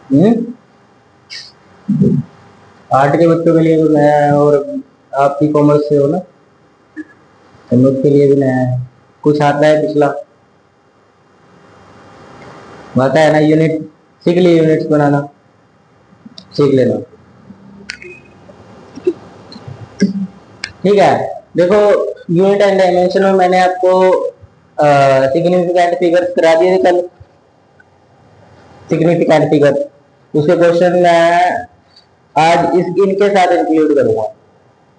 हम्म। Art के बच्चों के लिए तो नया है, और आपकी कॉमर्स से हो ना, तो उसके लिए भी नया है। कुछ आता है पिछला, आता है ना यूनिट, सीख लिए यूनिट्स बनाना, सीख लेना। ठीक है। देखो, यूनिट एंड डायमेंशन में मैंने आपको सिग्निफिकेंट फिगर्स करा दिए थे कल, सिग्निफिकेंट फिगर। उसके क्वेश्चन मैं आज इनके साथ इंक्लूड करूंगा,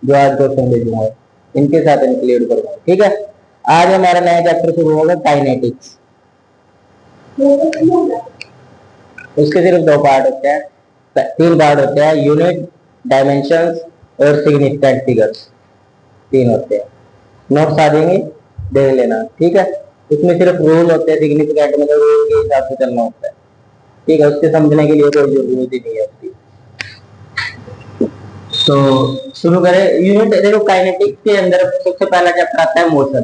जो आज क्वेश्चन भेजूंगा इनके साथ इंक्लूड करूंगा। ठीक है। आज हमारा नया चैप्टर शुरू होगा, काइनेटिक्स। उसके सिर्फ दो पार्ट होते हैं, तीन पार्ट होते हैं, यूनिट, डायमेंशंस और सिग्निफिकेंट फिगर्स, तीन होते हैं। नोट्स आ जाएंगे, देख लेना। ठीक है। इसमें सिर्फ रूल होते हैं, सिग्निफिकेंट में तो रूल के हिसाब से चलना होता है। ठीक है, उसके समझने के लिए कोई जरूरत ही नहीं है उसकी। तो शुरू करें। यूनिट, देखो काइनेटिक्स के अंदर सबसे पहला चैप्टर आता है मोशन।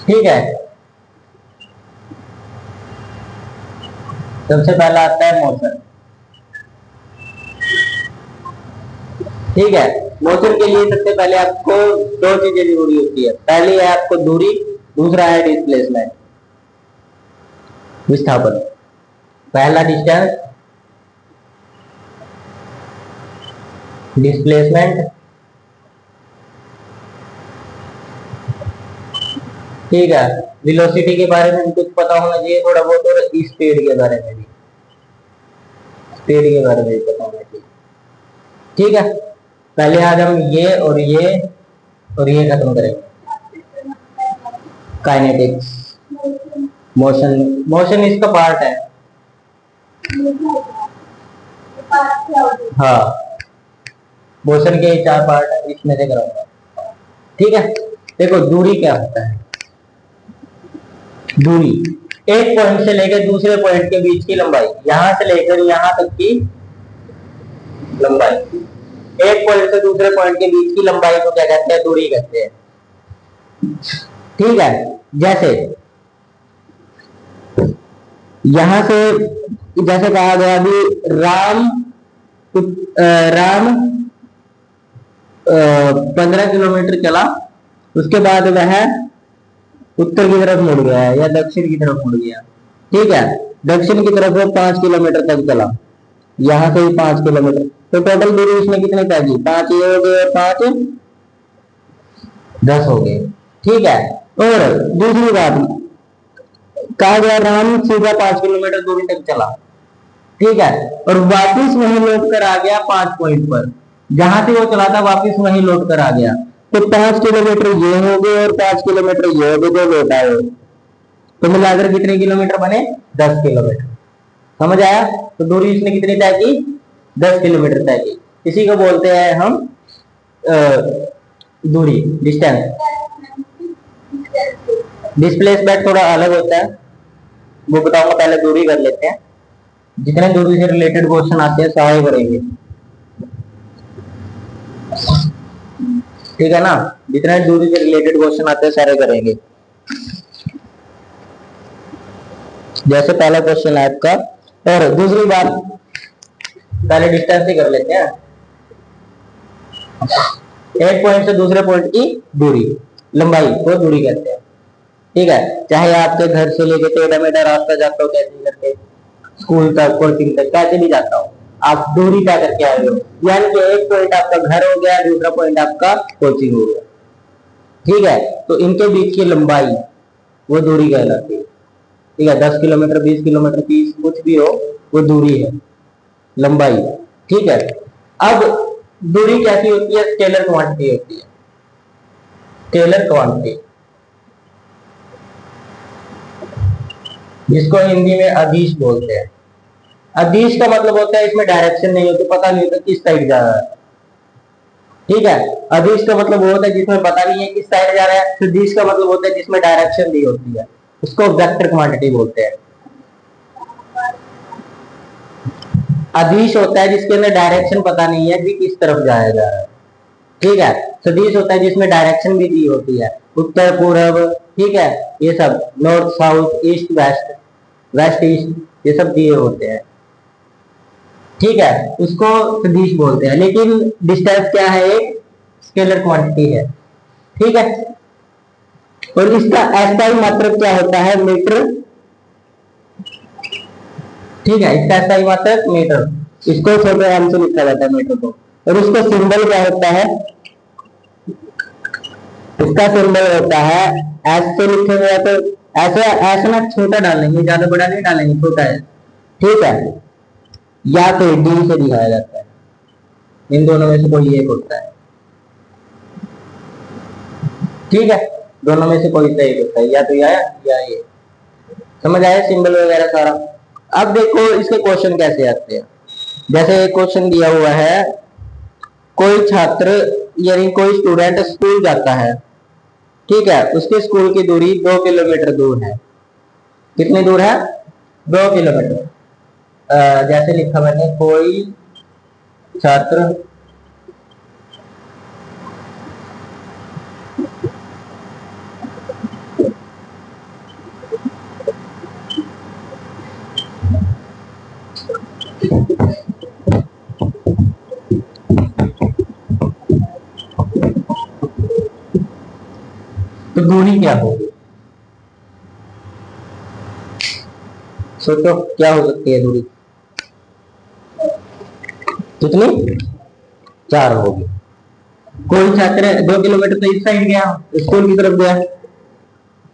ठीक है, सबसे पहला आता है मोशन। ठीक है। मोशन के लिए सबसे पहले आपको दो चीजें जरूरी होती है। पहली है आपको दूरी, दूसरा है डिस्प्लेसमेंट, विस्थापन। पहला डिस्टेंस, डिस्प्लेसमेंट। ठीक है। वेलोसिटी के बारे में भी कुछ पता होना चाहिए थोड़ा बहुत, और स्पीड के बारे में भी, स्पीड के बारे में भी पता होना चाहिए। ठीक है। पहले आज हम ये और ये खत्म करेंगे, काइनेटिक्स। मोशन, मोशन इसका पार्ट है। हाँ, मोशन के चार पार्ट है, इसमें से कराऊंगा। ठीक है। देखो दूरी क्या होता है। दूरी, एक पॉइंट से लेकर दूसरे पॉइंट के बीच की लंबाई, यहां से लेकर यहां तक की लंबाई। एक पॉइंट से दूसरे पॉइंट के बीच की लंबाई को क्या कहते हैं, दूरी कहते हैं। ठीक है। जैसे यहां से, जैसे कहा गया अभी, राम राम 15 किलोमीटर चला, उसके बाद वह उत्तर की तरफ मुड़ गया या दक्षिण की तरफ मुड़ गया। ठीक है। दक्षिण की तरफ वो 5 किलोमीटर तक चला, यहां से ही 5 किलोमीटर, तो टोटल दूरी उसमें कितनी पैगी, 5 ये हो गए और 5 10 हो गए। ठीक है। और दूसरी बात, कहा गया राम सीधा 5 किलोमीटर दूरी तक चला। ठीक है। और वापिस वहीं लौट कर आ गया 5 पॉइंट पर, जहां से वो चला था वापिस वहीं लौट कर आ गया। तो 5 किलोमीटर ये हो गए और 5 किलोमीटर ये हो गए, जो लौट आए। तो मिलाकर कितने किलोमीटर बने, 10 किलोमीटर। समझ आया। तो दूरी इसने कितनी तय की, 10 किलोमीटर तय की। इसी को बोलते हैं हम दूरी, डिस्टेंस। डिस्प्लेसमेंट थोड़ा अलग होता है, वो बताऊंगा, पहले दूरी कर लेते हैं। जितने दूरी से रिलेटेड क्वेश्चन आते हैं सारे करेंगे। ठीक है ना, जितने दूरी से रिलेटेड क्वेश्चन आते हैं सारे करेंगे। जैसे पहला क्वेश्चन है आपका, और दूसरी बात, पहले डिस्टेंस ही कर लेते हैं। एक पॉइंट से दूसरे पॉइंट की दूरी, लंबाई को दूरी कहते हैं। ठीक है। चाहे आपके घर से लेके टेढ़ा मेढ़ा रास्ता जाता हो, कैसे करके स्कूल तक, कोचिंग तक, कैसे भी जाता हो, आप दूरी क्या करके आए हो। यानी कि एक पॉइंट आपका घर हो गया, दूसरा पॉइंट आपका कोचिंग हो गया। ठीक है। तो इनके बीच की लंबाई वो दूरी कहलाती है। ठीक है। 10 किलोमीटर, 20 किलोमीटर, 30, कुछ भी हो, वो दूरी है, लंबाई। ठीक है। अब दूरी कैसी होती है, स्केलर क्वांटिटी होती है, स्केलर क्वांटिटी, जिसको हिंदी में अदिश बोलते हैं। अदिश का मतलब होता है इसमें डायरेक्शन नहीं होती, पता नहीं होता किस साइड जा रहा है। ठीक है। अदिश का मतलब वो होता है जिसमें पता नहीं है किस साइड जा रहा है। सदिश का मतलब होता है जिसमें डायरेक्शन दी होती है, उसको वेक्टर क्वांटिटी बोलते हैं। अदिश होता है जिसके अंदर डायरेक्शन पता नहीं है कि किस तरफ जाया जा रहा है। ठीक है। सदिश होता है जिसमें डायरेक्शन भी दी होती है, उत्तर पूर्व, ठीक है, ये सब, north south, east west, west east, ये सब दिए होते हैं, ठीक है, उसको सदिश बोलते हैं। लेकिन डिस्टेंस क्या है, एक स्केलर क्वांटिटी है, ठीक है। और इसका एसआई मात्रक क्या होता है, मीटर, ठीक है, इसका एसआई मात्रक मीटर, इसको छोटे नाम से लिखा जाता है मीटर को। और उसका सिंबल क्या होता है, इसका सिंबल होता है एस से लिखेंगे तो ऐसे ऐसे ना छोटा डालेंगे, ज्यादा बड़ा नहीं डालेंगे, छोटा है, ठीक है, या फिर डी से दिखाया जाता है, इन दोनों में से कोई एक होता है, ठीक है, दोनों में से कोई सा एक होता है, या तो या ये। समझ आया सिंबल वगैरह सारा। अब देखो इसके क्वेश्चन कैसे आते हैं। जैसे एक क्वेश्चन दिया हुआ है, कोई छात्र यानी कोई स्टूडेंट स्कूल जाता है, ठीक है, उसके स्कूल की दूरी 2 किलोमीटर दूर है। कितनी दूर है, 2 किलोमीटर। जैसे लिखा मैंने, कोई छात्र तो दूरी क्या होगी, सोचो क्या हो सकती है दूरी, कितनी, 4 होगी। कोई छात्र 2 किलोमीटर तो इस साइड गया, स्कूल की तरफ गया,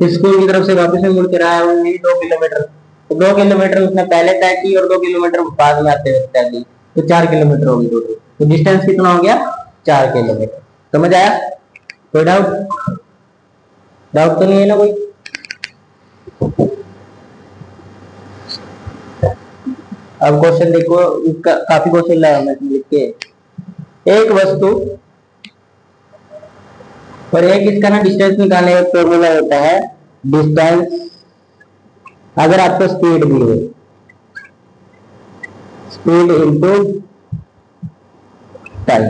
स्कूल की तरफ से वापस में मुड़ के आया, वो 2 किलोमीटर, तो 2 किलोमीटर उसने पहले तय की और 2 किलोमीटर बाद में आते हुए तय की, तो 4 किलोमीटर होगी टोटल। तो डिस्टेंस कितना हो गया, 4 किलोमीटर। समझ आया, कोई डाउट, डाउट तो नहीं है ना कोई। अब क्वेश्चन देखो, इसका काफी क्वेश्चन लगा मैं लिख के। एक वस्तु और एक इसका ना डिस्टेंस निकालने का फॉर्मूला होता है, डिस्टेंस अगर आपको स्पीड दी हो, स्पीड इंटू टाइम,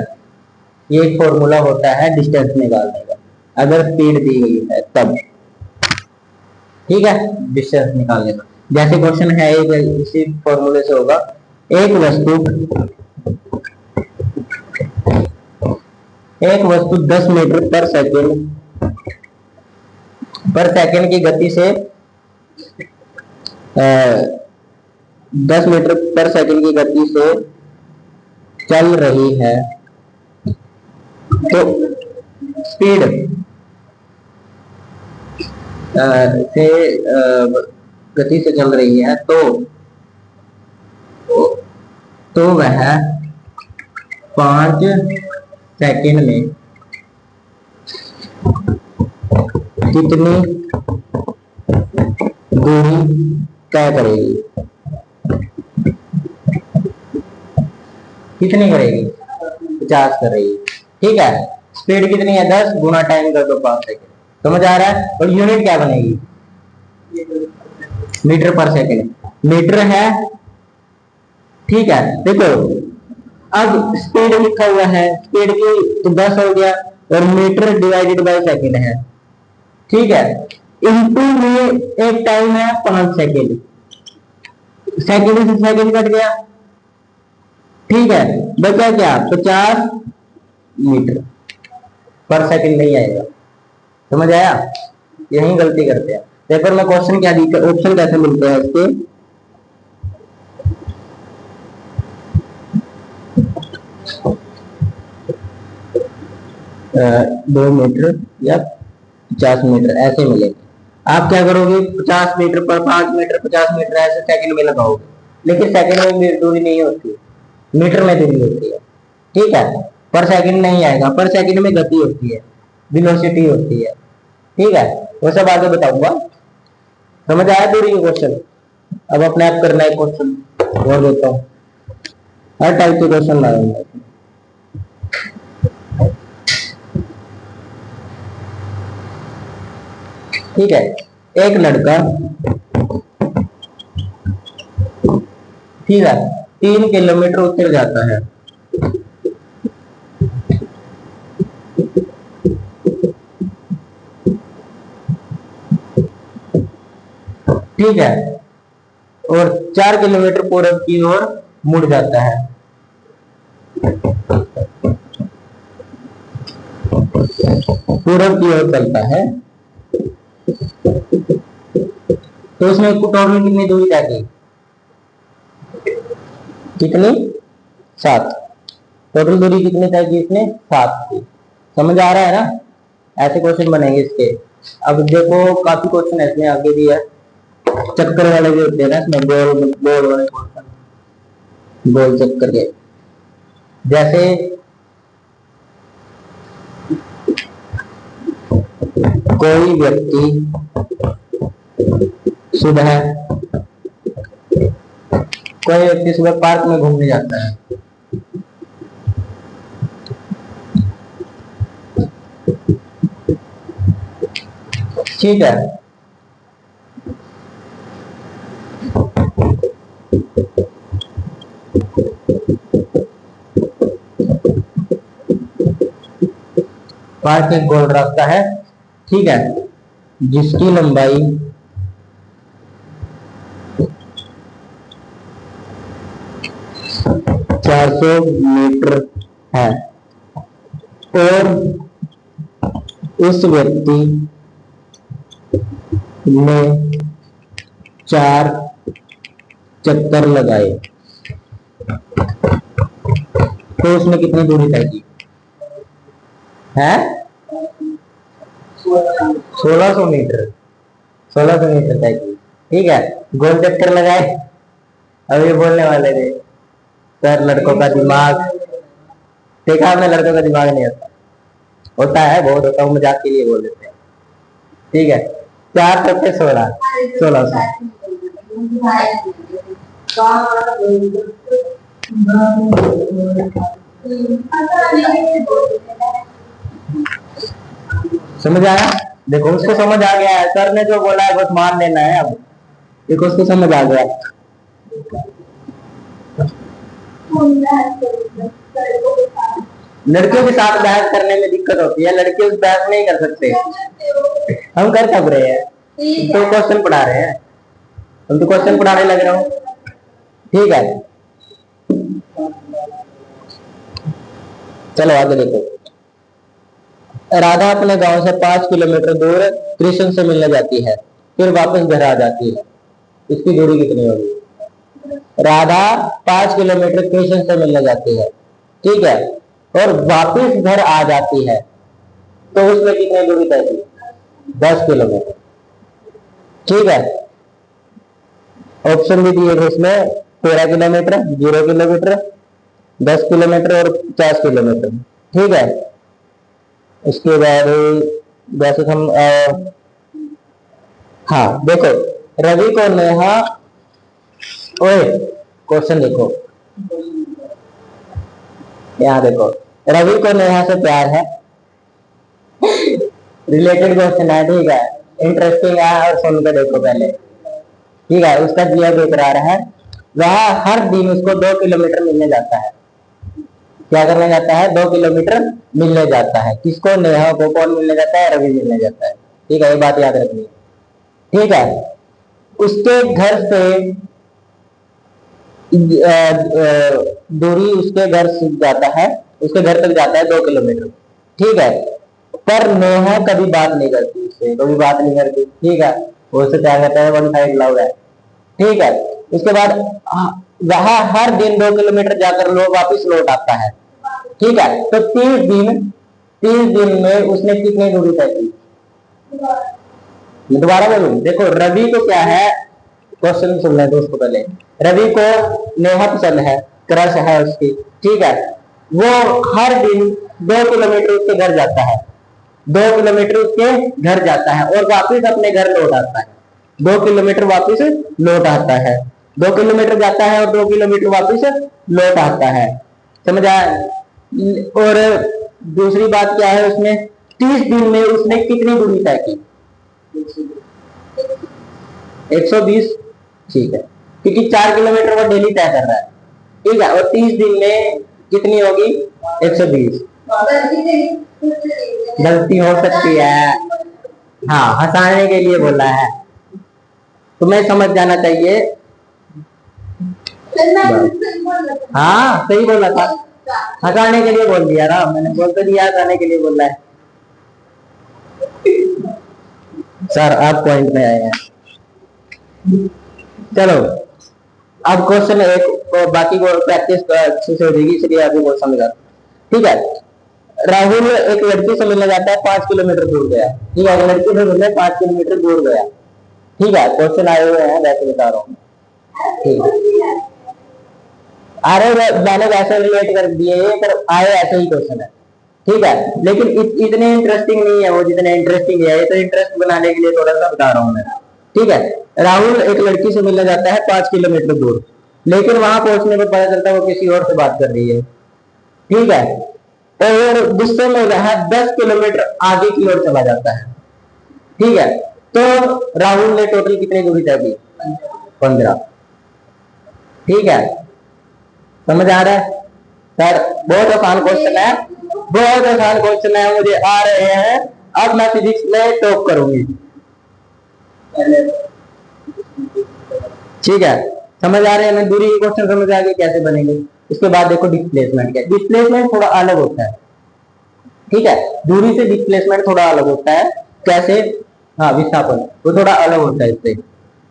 ये एक फॉर्मूला होता है डिस्टेंस निकालने का, अगर स्पीड दी गई है तब, ठीक है, डिस्टेंस निकालने का। जैसे क्वेश्चन है इसी फॉर्मूले से होगा, एक वस्तु 10 मीटर पर सेकंड की गति से 10 मीटर पर सेकंड की गति से चल रही है, तो स्पीड से गति से चल रही है, तो वह 5 सेकंड में कितनी दूरी तय करेगी, कितनी करेगी, 50 करेगी, ठीक है। स्पीड कितनी है, 10 गुना टाइम कर दो 5 सेकंड। समझ आ रहा है। और यूनिट क्या बनेगी, मीटर पर सेकंड, मीटर है, ठीक है। देखो अब स्पीड लिखा हुआ है, स्पीड की तो 10 हो गया, और मीटर डिवाइडेड बाय सेकंड है, ठीक है, इनटू में एक टाइम है 5 सेकंड, सेकंड से सेकंड कट गया, ठीक है, बचा क्या, 50 मीटर पर सेकंड नहीं आएगा। समझ आया, यही गलती करते हैं। पेपर में क्वेश्चन क्या दी, ऑप्शन कैसे मिलते हैं इसके, 2 मीटर या 50 मीटर ऐसे मिलेंगे। आप क्या करोगे, 50 मीटर पर 5 मीटर 50 मीटर ऐसे सेकंड में लगाओगे, लेकिन सेकंड में दूरी नहीं होती, मीटर में दूरी होती है, ठीक है। पर सेकंड नहीं आएगा, पर सेकंड में गति होती है, वेलोसिटी होती है, ठीक है। वो सब आगे बताऊंगा। समझ आया दूरी के क्वेश्चन। अब अपने आप करना है क्वेश्चन और देता हूँ, हर टाइप के क्वेश्चन लाऊंगा। ठीक है, एक लड़का, ठीक है, 3 किलोमीटर उतर जाता है, ठीक है, और 4 किलोमीटर पूरब की ओर मुड़ जाता है। पूरब की ओर चलता है। तो उसने टोटल कितनी दूरी तय की? कितनी? 7। टोटल दूरी कितनी तय की इसने? 7 की। समझ आ रहा है ना? ऐसे क्वेश्चन बनेंगे इसके। अब देखो काफी क्वेश्चन इसमें आगे भी है, चक्कर वाले भी होते हैं ना इसमें, गोल गोल वाले क्वेश्चन, गोल चक्कर के। जैसे कोई व्यक्ति सुबह पार्क में घूमने जाता है। ठीक है, पार्क एक गोल रास्ता है, ठीक है, जिसकी लंबाई 400 मीटर है और उस व्यक्ति ने 4 चक्कर लगाए, तो उसने कितनी दूरी तय की है? 1600 मीटर। 1600 मीटर तय की। ठीक है, गोल चक्कर लगाए। अब ये बोलने वाले थे सर लड़कों का दिमाग, देखा आपने, लड़कों का दिमाग नहीं होता, होता है बहुत होता है, मजाक के लिए बोल देते हैं। ठीक है, 4 चौके 16, 1600। समझ आया? देखो उसको समझ आ गया है, सर ने जो बोला है बस मान लेना है। अब देखो उसको समझ आ गया। लड़कियों के साथ बहस करने में दिक्कत होती है, लड़के उस बहस नहीं कर सकते। हम कर कब रहे हैं? तो क्वेश्चन पढ़ा रहे हैं, हम तो क्वेश्चन पढ़ाने लग रहा हूँ। ठीक है, चलो आगे देखो। राधा अपने गांव से 5 किलोमीटर दूर कृष्ण से मिलने जाती है, फिर वापस घर आ जाती है। इसकी दूरी कितनी होगी? राधा 5 किलोमीटर कृष्ण से मिलने जाती है, ठीक है, और वापस घर आ जाती है, तो उसमें कितनी दूरी तय की? 10 किलोमीटर। ठीक है, ऑप्शन भी दिए थे इसमें, 13 किलोमीटर, 0 किलोमीटर, 10 किलोमीटर और 50 किलोमीटर। ठीक है, उसके बाद जैसे हम हाँ देखो, रवि को नेहा, ओए क्वेश्चन देखो, यहाँ देखो, रवि को नेहा से प्यार है, रिलेटेड क्वेश्चन है, ठीक है, इंटरेस्टिंग है, और सुन के देखो पहले। ठीक है, उसका जिया बेकरार है, वह हर दिन उसको 2 किलोमीटर मिलने जाता है। क्या करने जाता है? 2 किलोमीटर मिलने जाता है। किसको? नेहा को। कौन मिलने जाता है? रवि मिलने जाता है। ठीक है, ये बात याद रखनी है। ठीक है, उसके घर से दूरी, उसके घर से जाता है, उसके घर तक जाता है 2 किलोमीटर। ठीक है, पर नेहा कभी बात नहीं करती उससे, कभी बात नहीं करती। ठीक है, वो उससे क्या कहता है? वन साइड लव है। ठीक है, उसके बाद वह हर दिन 2 किलोमीटर जाकर वापिस लौट आता है। ठीक है, तो 30 दिन में उसने कितनी दूरी तय की? दोबारा बोलूं, देखो रवि को क्या है, क्वेश्चन सुन लें दोस्तों पहले। रवि को नेहा पसंद है, क्रश है उसकी। ठीक है, वो हर दिन 2 किलोमीटर उसके घर जाता है, 2 किलोमीटर उसके घर जाता है और वापिस अपने घर लौट आता है। 2 किलोमीटर वापिस लौट आता है, 2 किलोमीटर जाता है और 2 किलोमीटर वापिस लौट आता है। समझ आया? और दूसरी बात क्या है उसमें, 30 दिन में उसने कितनी दूरी तय की? 120। ठीक है, क्योंकि 4 किलोमीटर वो डेली तय कर रहा है। ठीक है, और 30 दिन में कितनी होगी? 120। गलती हो सकती है, हाँ, हंसाने के लिए बोला है, तुम्हें समझ जाना चाहिए हाँ सही बोला था, हटाने के लिए बोल दिया ना मैंने, बोल तो दिया हटाने के लिए बोल रहा है। सर आप पॉइंट में आए हैं। चलो अब क्वेश्चन एक, बाकी को प्रैक्टिस अच्छे से हो जाएगी इसलिए आपको बहुत समझा। ठीक है, राहुल एक लड़की से मिलने जाता है, 5 किलोमीटर दूर गया। ठीक है, लड़की से मिलने 5 किलोमीटर दूर गया। ठीक है, क्वेश्चन आए हुए हैं वैसे बता रहा हूँ। ठीक, अरे मैंने वैसे रिलेट कर दिए पर आए ऐसे ही क्वेश्चन है। ठीक है, लेकिन इतने इंटरेस्टिंग नहीं है वो जितने इंटरेस्टिंग है, ये तो इंटरेस्ट बनाने के लिए थोड़ा सा बता रहा हूँ मैं। ठीक है, राहुल एक लड़की से मिलने जाता है 5 किलोमीटर दूर, लेकिन वहां पहुंचने पर पता चलता है वो किसी और से बात कर रही है। ठीक है, और गुस्से में वह 10 किलोमीटर आगे की ओर चला जाता है। ठीक है, तो राहुल ने टोटल कितनी दूरी तय की? 15। ठीक है, समझ आ रहा है? सर बहुत आसान क्वेश्चन है, बहुत आसान क्वेश्चन है, मुझे आ रहे हैं। अब मैं फिजिक्स में टॉप करूंगी। ठीक है, समझ आ रहे हैं ना? दूरी के क्वेश्चन समझ आ गए कैसे बनेंगे। इसके बाद देखो डिस्प्लेसमेंट क्या, डिस्प्लेसमेंट थोड़ा अलग होता है। ठीक है, दूरी से डिस्प्लेसमेंट थोड़ा अलग होता है। कैसे? हाँ, विस्थापन वो थोड़ा अलग होता है इससे।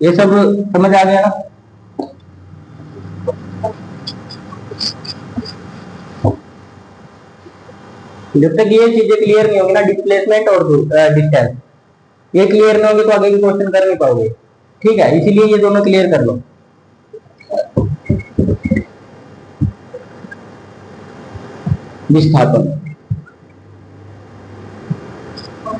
ये सब समझ आ गया ना? जब तक ये चीजें क्लियर नहीं होगी ना, डिस्प्लेसमेंट और डिस्टेंस, ये क्लियर नहीं होगी तो आगे की क्वेश्चन कर नहीं पाओगे। ठीक है, इसीलिए ये दोनों क्लियर कर लो। विस्थापन,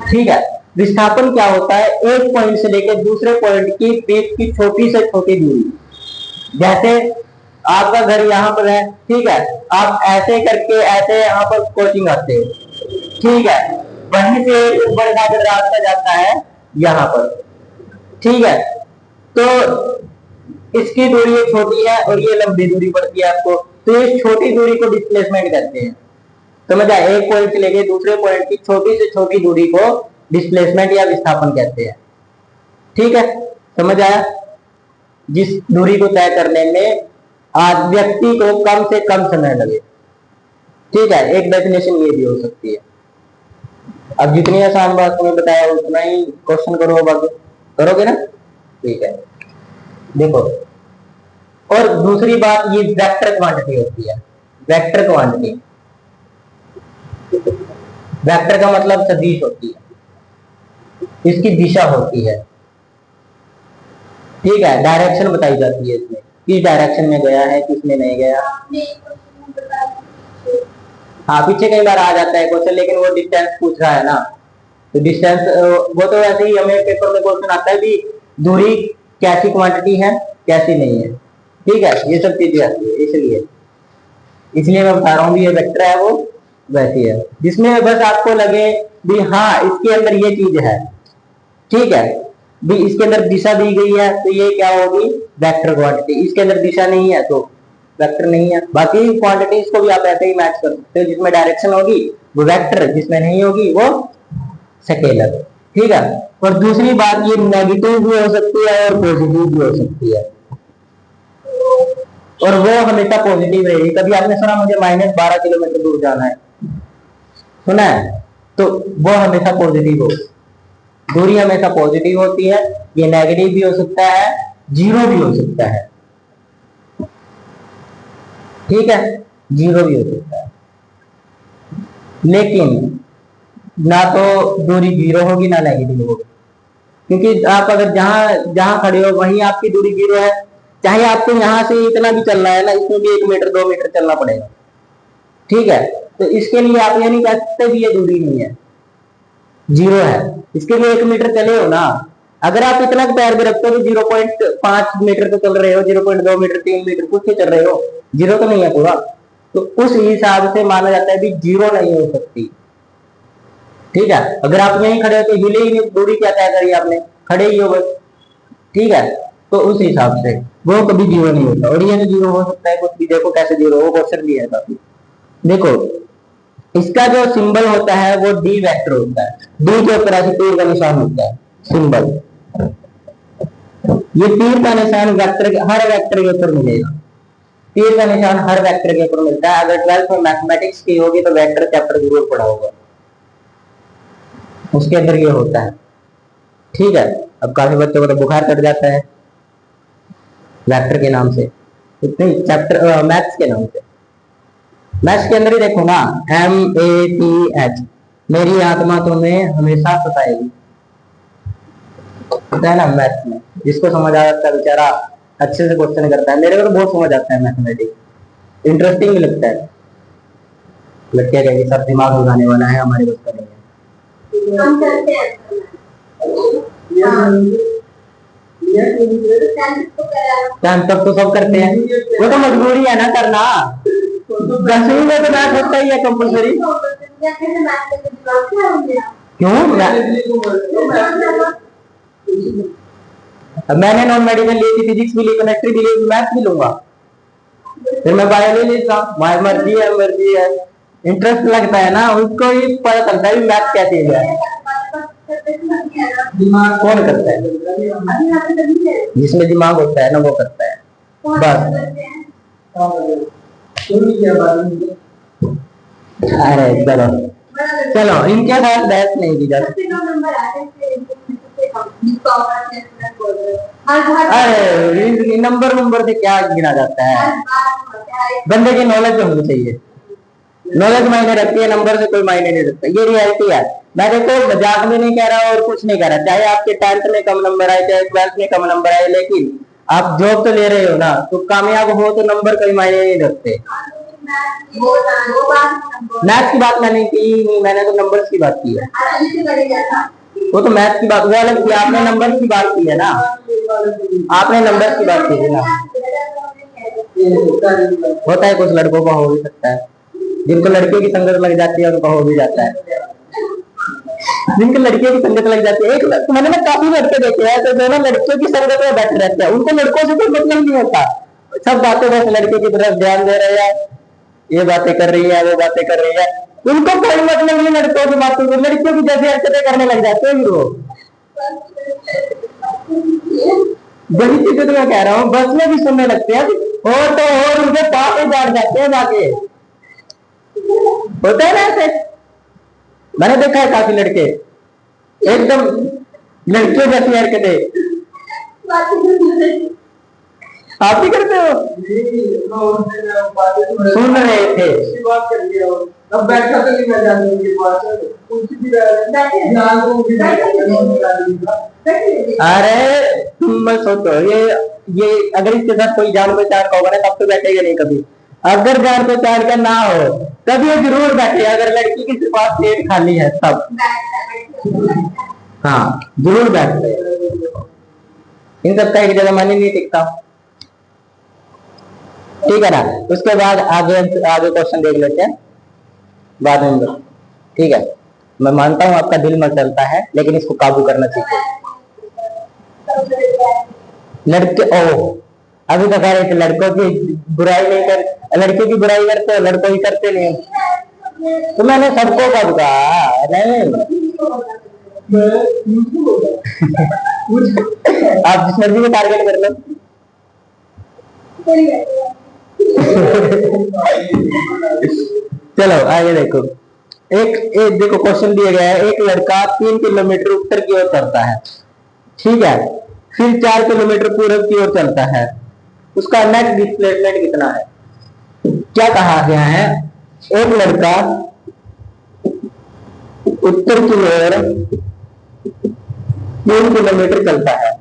ठीक है, विस्थापन क्या होता है? एक पॉइंट से लेकर दूसरे पॉइंट की बीच की छोटी से छोटी दूरी। जैसे आपका घर यहाँ पर है, ठीक है, आप ऐसे करके ऐसे यहाँ पर कोचिंग आते हो। ठीक है, वहीं से एक बड़ा रास्ता जाता है यहाँ पर। ठीक है, तो इसकी दूरी छोटी है और ये लंबी दूरी पड़ती है आपको, तो ये छोटी दूरी को डिस्प्लेसमेंट कहते हैं। समझ आया? एक पॉइंट से लेके दूसरे पॉइंट की छोटी से छोटी दूरी को डिस्प्लेसमेंट या विस्थापन कहते हैं। ठीक है, समझ आया? जिस दूरी को तय करने में आज व्यक्ति को कम से कम समय लगे। ठीक है, एक डेफिनेशन ये भी हो सकती है। अब जितनी आसान बात तुम्हें बताया उतना ही क्वेश्चन करो, बाकी करोगे ना? ठीक है, देखो, और दूसरी बात ये वेक्टर क्वांटिटी होती है। वेक्टर क्वांटिटी, वेक्टर का मतलब सदिश होती है, इसकी दिशा होती है। ठीक है, डायरेक्शन बताई जाती है इसमें, किस डायरेक्शन में गया है किस में नहीं गया। हाँ, पीछे कई बार आ जाता है क्वेश्चन, लेकिन वो डिस्टेंस पूछ रहा है ना, तो डिस्टेंस वो तो वैसे ही हमें पेपर में क्वेश्चन आता है भी दूरी कैसी क्वांटिटी है कैसी नहीं है। ठीक है, ये सब चीजें आती है, इसलिए मैं बता रहा हूँ ये वेक्टर है वो वैसी है जिसमें बस आपको लगे भी हाँ इसके अंदर ये चीज है। ठीक है, भी इसके अंदर दिशा दी गई है तो ये क्या होगी? Vector quantity. इसके अंदर दिशा नहीं है तो वेक्टर नहीं है। बाकी क्वांटिटीज को भी आप ऐसे ही मैच कर सकते हो, जिसमें डायरेक्शन होगी वो वेक्टर, जिसमें नहीं होगी वो स्केलर। ठीक है, और दूसरी बात ये नेगेटिव भी हो सकती है और पॉजिटिव भी हो सकती है, और वो हमेशा पॉजिटिव रहेगी। कभी आपने सुना मुझे -12 किलोमीटर दूर जाना है, सुना है? तो वो हमेशा पॉजिटिव हो, दूरी हमेशा पॉजिटिव होती है। ये नेगेटिव भी हो सकता है, जीरो भी हो सकता है। ठीक है, जीरो भी हो सकता है, लेकिन ना तो दूरी जीरो होगी ना नेगेटिव होगी, क्योंकि आप अगर जहां जहां खड़े हो वहीं आपकी दूरी जीरो है। चाहे आपको यहां से इतना भी चलना है ना, इसमें भी 1 मीटर 2 मीटर चलना पड़ेगा। ठीक है, तो इसके लिए आप ये नहीं कह सकते भी ये दूरी नहीं है, जीरो है। इसके लिए 1 मीटर चले हो ना, अगर आप इतना पैर में रखते हो तो 0.5 मीटर तो चल रहे हो, 0.2 मीटर 3 मीटर कुछ चल रहे हो, जीरो तो नहीं है पूरा। तो उस हिसाब से माना जाता है भी जीरो नहीं हो सकती। ठीक है, अगर आप यहीं खड़े हो तो हिले ही नहीं, दूरी क्या तय करी आपने, खड़े ही हो बस। ठीक है, तो उस हिसाब से वो कभी जीरो नहीं होता, और ये जीरो हो सकता है कुछ भी। देखो कैसे जीरो हो, क्वेश्चन भी है काफी। देखो इसका जो सिंबल होता है वो डी वेक्टर होता है, डी के ऊपर ऐसे तीर का निशान होता है सिंबल। ये तीर का निशान वेक्टर हर वेक्टर के ऊपर मिलेगा। तीर का निशान हर वेक्टर के ऊपर मिलता है। अगर 12th में मैथमेटिक्स की होगी तो वेक्टर चैप्टर जरूर पढ़ा होगा, उसके अंदर ये होता है। ठीक है, अब काफी बच्चों को तो बुखार चढ़ जाता है वेक्टर के नाम से, इतने चैप्टर मैथ्स के नाम से। मैथ्स के अंदर ही देखो ना, MATH, मेरी आत्मा तुम्हें हमेशा सताएगी, होता है ना मैथ्स में। जिसको समझ आ जाता है बेचारा अच्छे से क्वेश्चन करता है। मेरे को तो बहुत समझ आता है मैथमेटिक्स, इंटरेस्टिंग भी लगता है। लड़कियां कहेंगी सब दिमाग लगाने वाला है, हमारे बस का नहीं है। हम करते हैं 10th तक तो सब करते हैं, वो तो मजबूरी है ना करना। 10वीं में तो मैथ होता ही है कंपल्सरी। क्यों? अब मैंने नॉन मेडिकल ली थी, फिजिक्स भी ली, केमिस्ट्री भी ली, मैथ भी लूंगा, फिर मैं बायो ले लेता। माय मर्जी है, इंटरेस्ट लगता है ना, उसको ही पता चलता है मैथ क्या चीज है। दिमाग कौन करता है? जिसमें दिमाग होता है ना वो करता है बस। अरे चलो चलो, इनके साथ बहस नहीं की जाती। अरे नंबर से क्या गिना जाता है? बंदे की नॉलेज होनी चाहिए, नॉलेज मायने रखती है, नंबर से कोई मायने नहीं रखता। ये रियलिटी है। मैं देखो मजाक में नहीं कह रहा और कुछ नहीं कह रहा। चाहे आपके 10th में कम नंबर आए, चाहे 12th में कम नंबर आए, लेकिन आप जॉब तो ले रहे हो ना, तो कामयाब हो तो नंबर कोई मायने नहीं रखते। मैथ की बात मैंने की, मैंने तो नंबर्स की बात की है। वो तो मैथ की बात वो अलग थी, आपने नंबर की बात की है ना, आपने नंबर की बात की है ना। होता है, कुछ लड़कों का हो भी सकता है, जिनको लड़कियों की संगत लग जाती है उनका हो भी जाता है। जिनको लड़कियों की संगत लग जाती है, एक मैंने ना काफी लड़के देखे हैं तो दोनों लड़कियों की संगत में बैठे रहते हैं, उनको लड़कों से कोई मतलब नहीं होता। सब बातें बस लड़के की तरफ ध्यान दे रहे हैं, ये बातें कर रही है, वो बातें कर रही है, उनको कोई मतलब नहीं लड़कों की बातों को। लड़कियों की जैसे हरकतें करने लग जाते हैं वो। बड़ी चीजें तो मैं कह रहा हूँ, बस में भी सुनने लगते हैं और उनके पास ही बैठ जाते हैं जाके। होता है ना ऐसे, मैंने देखा है काफी लड़के एकदम लड़कियों जैसी हरकतें। आप भी करते हो? सुन रहे थे, अब बैठा तो नहीं, अरे तुम मत सोचो, ये अगर इसके साथ कोई जान पहचान का होगा ना तब तो बैठेगा नहीं कभी। अगर जान पहचान का ना हो तब ये जरूर बैठे, अगर लड़की के पास सीट खाली है तब। हाँ जरूर बैठते, इन सबका एक जगह मन ही नहीं टिकता। ठीक है ना। उसके बाद आगे क्वेश्चन देख लेते हैं बाद में। ठीक है, मैं मानता हूँ आपका दिल मचलता है, लेकिन इसको काबू करना चाहिए। लड़के अभी तो कह रहे थे लड़कों की बुराई नहीं कर, लड़के की बुराई करते हो, लड़कों की करते नहीं। तो मैंने सबको कब कहा नहीं। आप जिस मर्जी को टारगेट कर लो। चलो आगे देखो, एक देखो क्वेश्चन दिया गया है। एक लड़का 3 किलोमीटर उत्तर की ओर चलता है, ठीक है, फिर 4 किलोमीटर पूर्व की ओर चलता है, उसका नेट डिस्प्लेसमेंट कितना है? क्या कहा गया है? एक लड़का उत्तर की ओर 3 किलोमीटर चलता है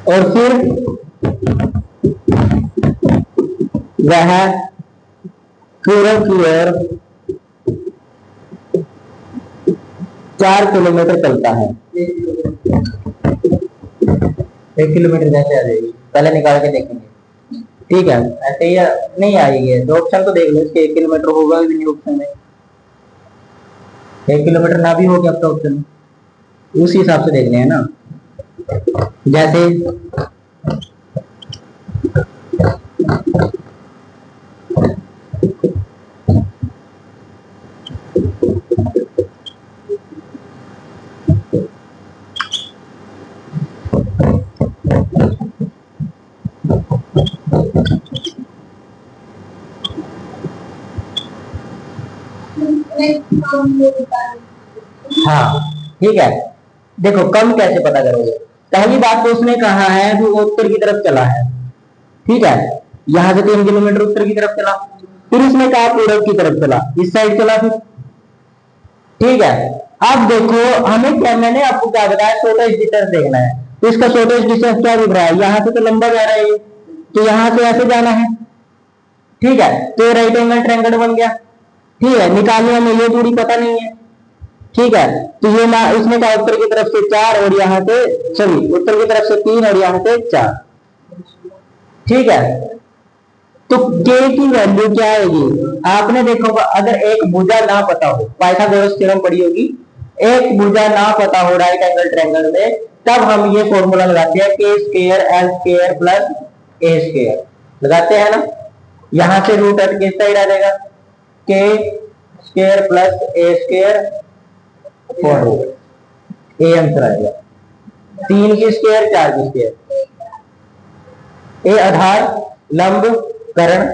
और फिर वह पूर्व की ओर 4 किलोमीटर चलता है। 1 किलोमीटर कैसे आ जाएगी? पहले निकाल के देखेंगे। ठीक है, ऐसे ही नहीं आएगी तो ऑप्शन तो देख लो, इसके 1 किलोमीटर होगा भी नहीं ऑप्शन में। 1 किलोमीटर ना भी हो गया आपका ऑप्शन, उसी हिसाब से देखने हैं ना। जैसे ठीक है, देखो कम कैसे पता करोगे? पहली बात तो उसने कहा है कि वो उत्तर की तरफ चला है, ठीक है, यहां से 3 किलोमीटर उत्तर की तरफ चला, फिर उसने कहा पूरब की तरफ चला, इस साइड चला फिर, ठीक है। अब देखो हमें क्या, मैंने आपको क्या बताया, शॉर्टेज डिस्टेंस देखना है, तो इसका शॉर्टेज डिस्टेंस क्या दिख रहा है, यहाँ से तो लंबा जा रहा है ये, तो यहाँ से ऐसे जाना है, ठीक है, तो राइट एंगल ट्रायंगल बन गया, ठीक है। निकालने हमें ये दूरी पता नहीं है, ठीक है, तो ये ना इसने कहा उत्तर की तरफ से 4 और यहाँ से सॉरी उत्तर की तरफ से 3 और यहाँ से 4, ठीक है। तो k की वैल्यू क्या आएगी, आपने देखो अगर एक भुजा ना पता हो, पाइथागोरस थ्योरम पढ़ी होगी, एक भुजा ना पता हो राइट एंगल ट्रायंगल में, तब हम ये फॉर्मूला लगाते हैं k square l square plus a square, लगाते हैं ना, यहां से रूट हट किस साइड आ जाएगा, k square plus a square for root a answer आएगा, 3 की स्क्वायर 4 की स्क्वायर, ए आधार लंब करण,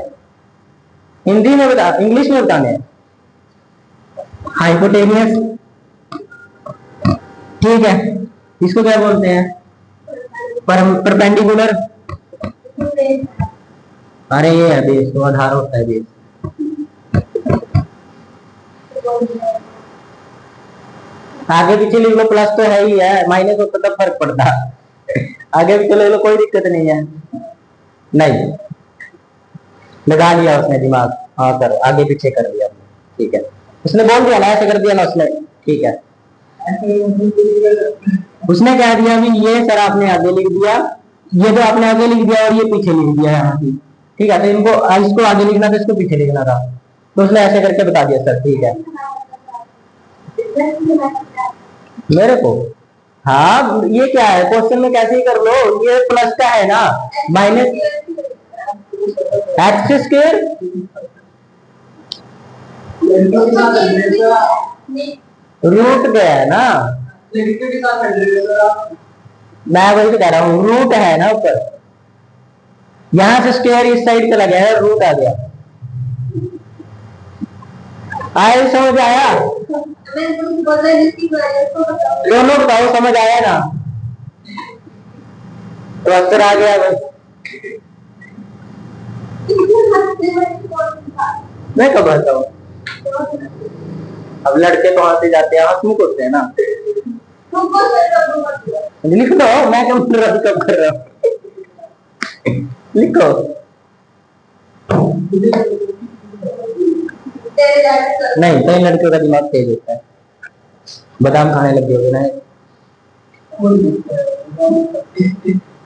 हिंदी में बता, इंग्लिश में बताने हैं, हाइपोटेनियस, ठीक है, इसको क्या बोलते हैं, परपेंडिकुलर, अरे ये है बेस, तो आधार होता है बेस, आगे पीछे लिख लो, प्लस तो है ही है, माइनस होता तो फर्क पड़ता, आगे पीछे लिख लो कोई दिक्कत नहीं है, नहीं लगा लिया उसने दिमाग, हाँ कर आगे पीछे कर दिया, ठीक है, उसने बोल दिया ना ऐसे कर दिया ना उसने, ठीक है, उसने कह दिया भी ये सर आपने आगे लिख दिया, ये तो आपने आगे लिख दिया और ये पीछे लिख दिया यहाँ की, ठीक है, तो इनको इसको आगे लिखना था, इसको पीछे लिखना था, तो उसने ऐसे करके बता दिया सर, ठीक है मेरे को, हाँ ये क्या है क्वेश्चन में कैसे ही कर लो, ये प्लस का है ना, माइनस एक्स स्क्वायर, रूट क्या है ना, मैं वही तो कह रहा हूँ, रूट है ना ऊपर, यहां से स्क्वायर इस साइड चला गया है, रूट आ गया, आया समझ आया, दोनों बताओ समझ आया ना, तो आंसर आ गया भाई, मैं कब आता हूँ, अब लड़के तो वहां से जाते हैं, हंसमुख होते हैं ना, लिख दो, मैं कब कर रहा हूँ, लिखो, नहीं कई लड़कियों का दिमाग तेज होता है, बादाम खाने लग गए ना,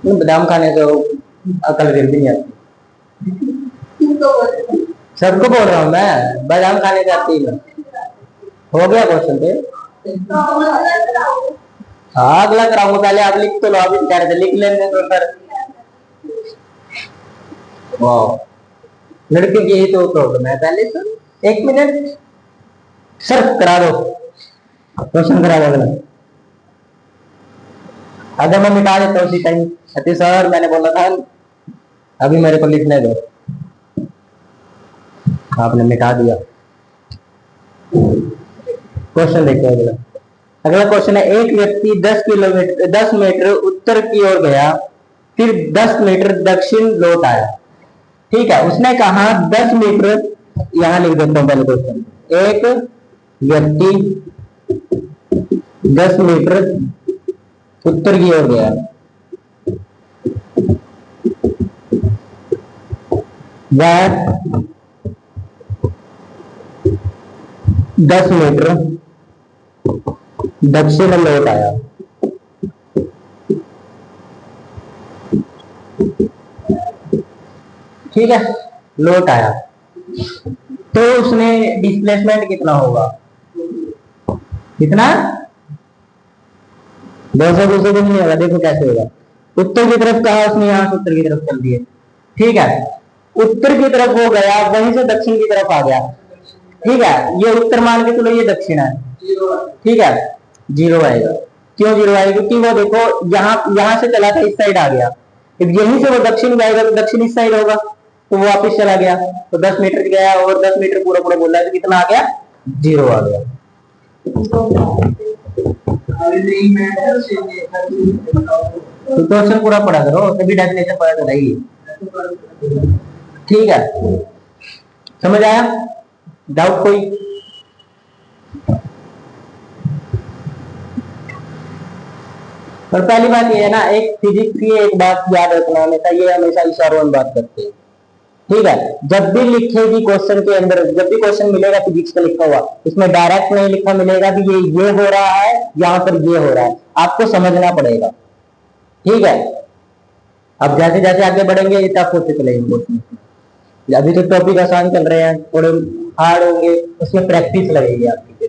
बादाम खाने से अकल फिर भी नहीं आती, सबको बोल रहा हूँ मैं, बादाम खाने से आती है, हो गया क्वेश्चन पे, हाँ अगला कराऊंगा, पहले आप लिख तो लो, आप कह रहे थे लिख लेने तो सर, वाह लड़के की यही तो प्रॉब्लम है, पहले सर 1 मिनट सर करा दो, क्वेश्चन करा दो अगला, अगर मैं मिटा देता हूँ उसी टाइम, अति सर मैंने बोला था अभी मेरे को लिखने दो, आपने मिटा दिया, क्वेश्चन देखते हैं अगला, अगला क्वेश्चन है, एक व्यक्ति 10 मीटर उत्तर की ओर गया, फिर 10 मीटर दक्षिण लौट आया, ठीक है, उसने कहा 10 मीटर, यहां लिख देता हूं पहले क्वेश्चन, एक व्यक्ति 10 मीटर उत्तर की ओर गया, वह 10 मीटर दक्षिण लौट आया, ठीक है, लौट आया, तो उसने डिस्प्लेसमेंट कितना होगा, कितना 200 कुछ नहीं होगा, देखो कैसे होगा, उत्तर की तरफ कहा उसने, यहां से उत्तर की तरफ चल दिए, ठीक है, उत्तर की तरफ हो गया, वहीं से दक्षिण की तरफ आ गया, ठीक है, ये उत्तर मान के चलो ये दक्षिण है, ठीक है, 0 आएगा, क्यों 0 आएगा, क्योंकि वो देखो यहां से चला था, इस साइड आ गया, यहीं से वो दक्षिण जाएगा तो दक्षिण इस साइड होगा, तो वो वापस चला गया, तो 10 मीटर गया और 10 मीटर पूरा पूरा बोल रहा है, तो कितना आ गया, 0 आ गया, तो क्वेश्चन पूरा पढ़ा करो, तभी डेफिनेशन पता चलेगी। ठीक है, समझ आया? डाउट कोई? और पहली बात ये है ना, एक फिजिक्स की एक बात याद रखना हमेशा, ये हमेशा इशारों में बात करते हैं। ठीक है, जब भी लिखेगी क्वेश्चन के अंदर, जब भी क्वेश्चन मिलेगा फिजिक्स का लिखा हुआ, इसमें डायरेक्ट नहीं लिखा मिलेगा कि ये हो रहा है, यहाँ पर ये हो रहा है, आपको समझना पड़ेगा। ठीक है, अब जैसे जैसे आगे बढ़ेंगे ये टफ होते चलेंगे क्वेश्चन। अभी तो टॉपिक आसान चल रहे हैं, थोड़े हार्ड होंगे, उसमें प्रैक्टिस लगेगी आपकी।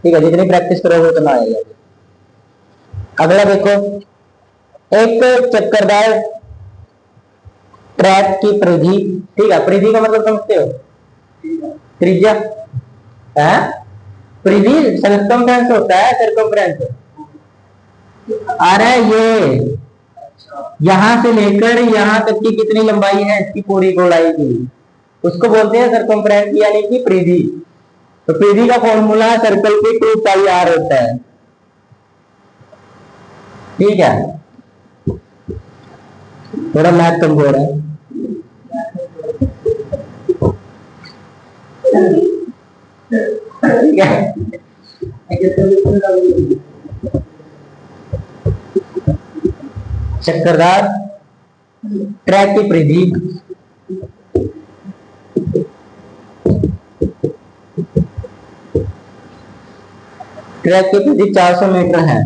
ठीक है, जितनी प्रैक्टिस करोगे उतना आएगा। अगला देखो, एक चक्करदार ट्रैक की परिधि, ठीक है, परिधि का मतलब समझते हो? त्रिज्या है, परिधि सर्कमफ्रेंस होता है, सर्कमफ्रेंस। अरे ये यहां से लेकर यहां तक की कितनी लंबाई है इसकी पूरी गोलाई की, उसको बोलते हैं सर्कमफ्रेंस यानी कि परिधि। तो परिधि का फॉर्मूला सर्कल की 2πr होता है। ठीक है, थोड़ा मैथ कमजोर है। ठीक है, चक्करदार ट्रैक की परिधि ट्रैक की परिधि 400 मीटर है।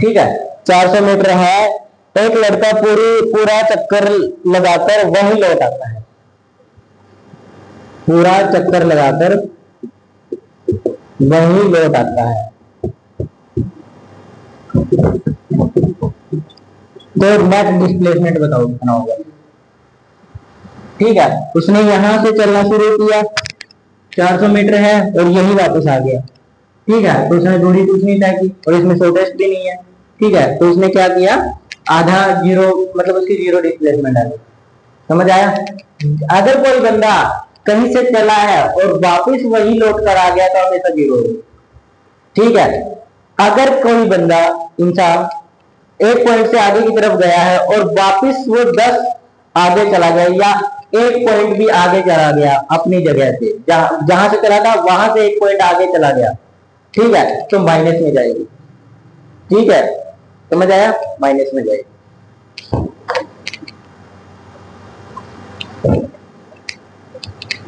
ठीक है, 400 मीटर है। एक लड़का पूरा चक्कर लगाकर वही लौट आता है, पूरा चक्कर लगाकर वही लौट आता है। तो नेट डिस्प्लेसमेंट बताओ कितना होगा? ठीक है, उसने यहां से चलना शुरू किया, 400 मीटर है और यही वापस आ गया। ठीक है, तो उसने दूरी कुछ नहीं तय की और इसमें शॉर्टेस्ट भी नहीं है। ठीक है, तो उसने क्या किया, आधा जीरो, मतलब उसकी जीरो डिस्प्लेसमेंट है। समझ आया? अगर कोई बंदा कहीं से चला है और वापस वही लौट कर आ गया तो हमेशा जीरो होगा। ठीक है, अगर कोई बंदा इंसान एक पॉइंट से आगे की तरफ गया है और वापस वो 10 आगे चला गया, या एक पॉइंट भी आगे चला गया अपनी जगह से, जहां से चला था वहां से एक पॉइंट आगे चला गया, ठीक है, तो माइनस में जाएगी। ठीक है, समझ आया? माइनस में जाएगी।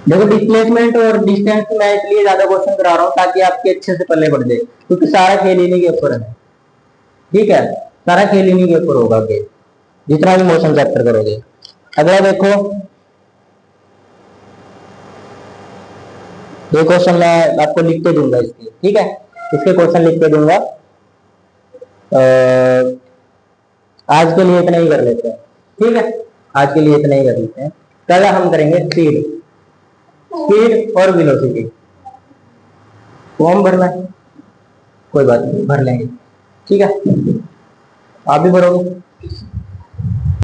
देखो, डिस्प्लेसमेंट और डिस्टेंस मैं इसलिए ज्यादा क्वेश्चन करा रहा हूँ ताकि आपके अच्छे से पल्ले पड़ जाए, क्योंकि सारा खेल इन्हीं के ऊपर है। ठीक है, सारा खेल इन्हीं के ऊपर होगा कि जितना भी मोशन चैप्टर करोगे। अगला देखो, ये क्वेश्चन मैं आपको लिख के दूंगा इसके। ठीक है, इसके क्वेश्चन लिख के दूंगा। आज के लिए इतना ही कर लेते हैं। ठीक है, आज के लिए इतना ही कर लेते हैं। कल हम करेंगे स्पीड और वेलोसिटी। फॉर्म भरना है, कोई बात नहीं, भर लेंगे। ठीक है, आप भी भरोगे।